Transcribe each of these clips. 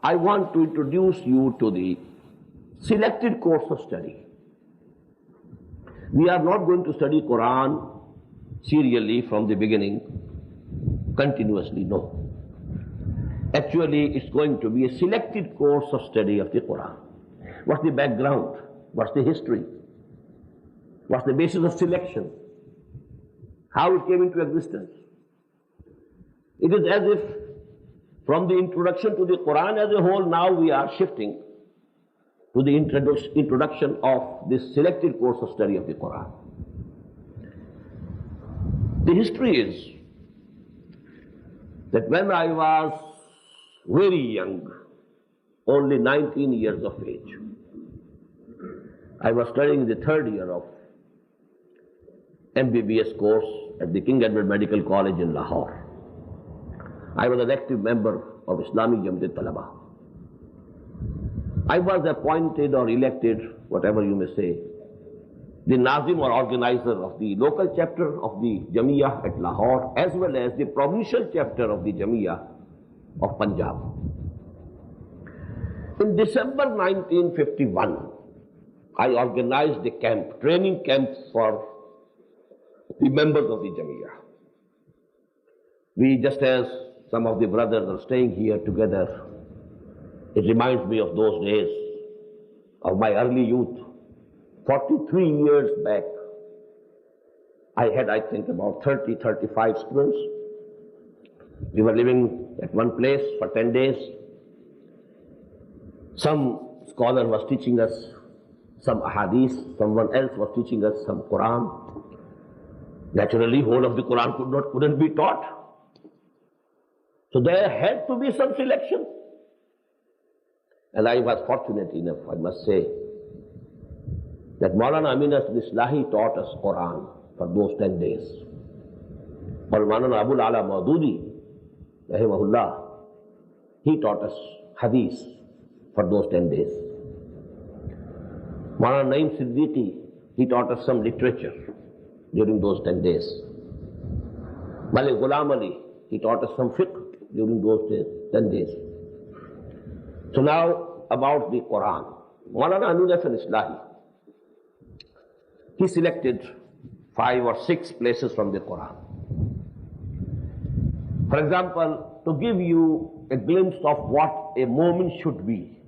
I want to introduce you to the selected course of study. We are not going to study Quran serially from the beginning, continuously, no. Actually, it's going to be a selected course of study of the Quran. What's the background? What's the history? What's the basis of selection? How it came into existence? It is as if from the introduction to the Quran as a whole, now we are shifting to the introduction of this selected course of study of the Quran. The history is that when I was very young, only 19 years of age, I was studying the third year of MBBS course at the King Edward Medical College in Lahore. I was an active member of Islamic Jamdat Talaba. I was appointed or elected, whatever you may say, the Nazim or organizer of the local chapter of the Jamia at Lahore, as well as the provincial chapter of the Jamia of Punjab. In December 1951, I organized a camp, training camp for the members of the Jamia. We, just as some of the brothers are staying here together, it reminds me of those days, of my early youth. 43 years back, I had, I think, about 30, 35 students. We were living at one place for 10 days. Some scholar was teaching us some ahadith, someone else was teaching us some Quran. Naturally, whole of the Quran couldn't be taught. So there had to be some selection. And I was fortunate enough, I must say, that Maulana Amin Islahi taught us Quran for those 10 days. Or Maulana Abul Ala Maududi, rahimahullah, he taught us hadith for those 10 days. Maulana Naim Siddiqui, he taught us some literature during those 10 days. Malik Ghulam Ali, he taught us some fiqh during those 10 days. So now about the Quran. Maulana Amin Islahi, he selected 5 or 6 places from the Quran. For example, to give you a glimpse of what a moment should be,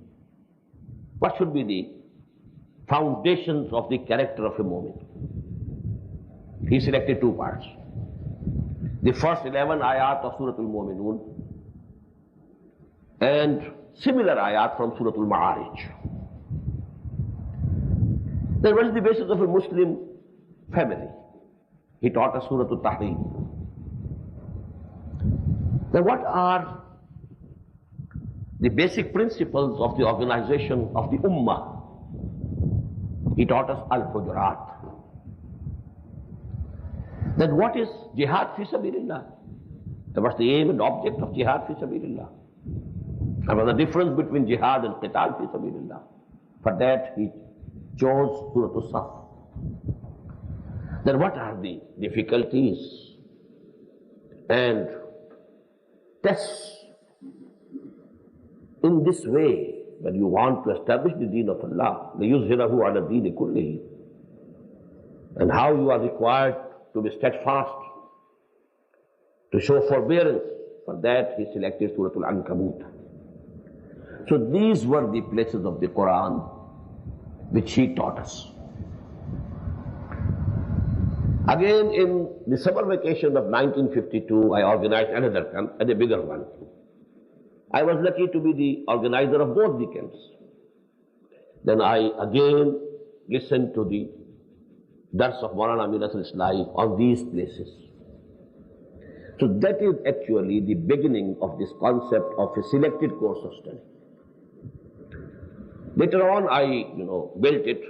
what should be the foundations of the character of a moment, he selected 2 parts. The first 11 ayat of Surah Al-Mu'minun and similar ayat from Surah Al-Ma'arij. Then what is the basis of a Muslim family? He taught us Surah Al-Tahrim. Then what are the basic principles of the organization of the Ummah? He taught us Al-Hujurat. Then what is Jihad fi Sabilillah? And what's the aim and object of Jihad fi Sabilillah? And what's the difference between Jihad and Qital fi Sabilillah? For that he chose Surah Al-Saf. Then what are the difficulties and tests in this way when you want to establish the deen of Allah, لِيُظْهِرَهُ عَلَى الدِّينِ كُلِّهِ, and how you are required to be steadfast, to show forbearance. For that he selected Surah Al-Ankabut. So these were the places of the Quran which he taught us. Again, in the summer vacation of 1952, I organized another camp, and a bigger one. I was lucky to be the organizer of both the camps. Then I again listened to the dars of Maulana Amin Islahi on these places. So that is actually the beginning of this concept of a selected course of study. Later on, I built it.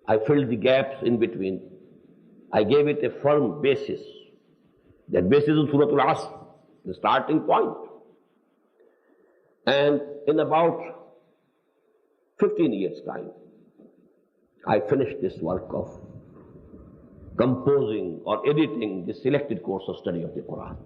I filled the gaps in between. I gave it a firm basis. That basis is Surah Al-Asr, the starting point. And in about 15 years' time, I finished this work of composing or editing the selected course of study of the Quran.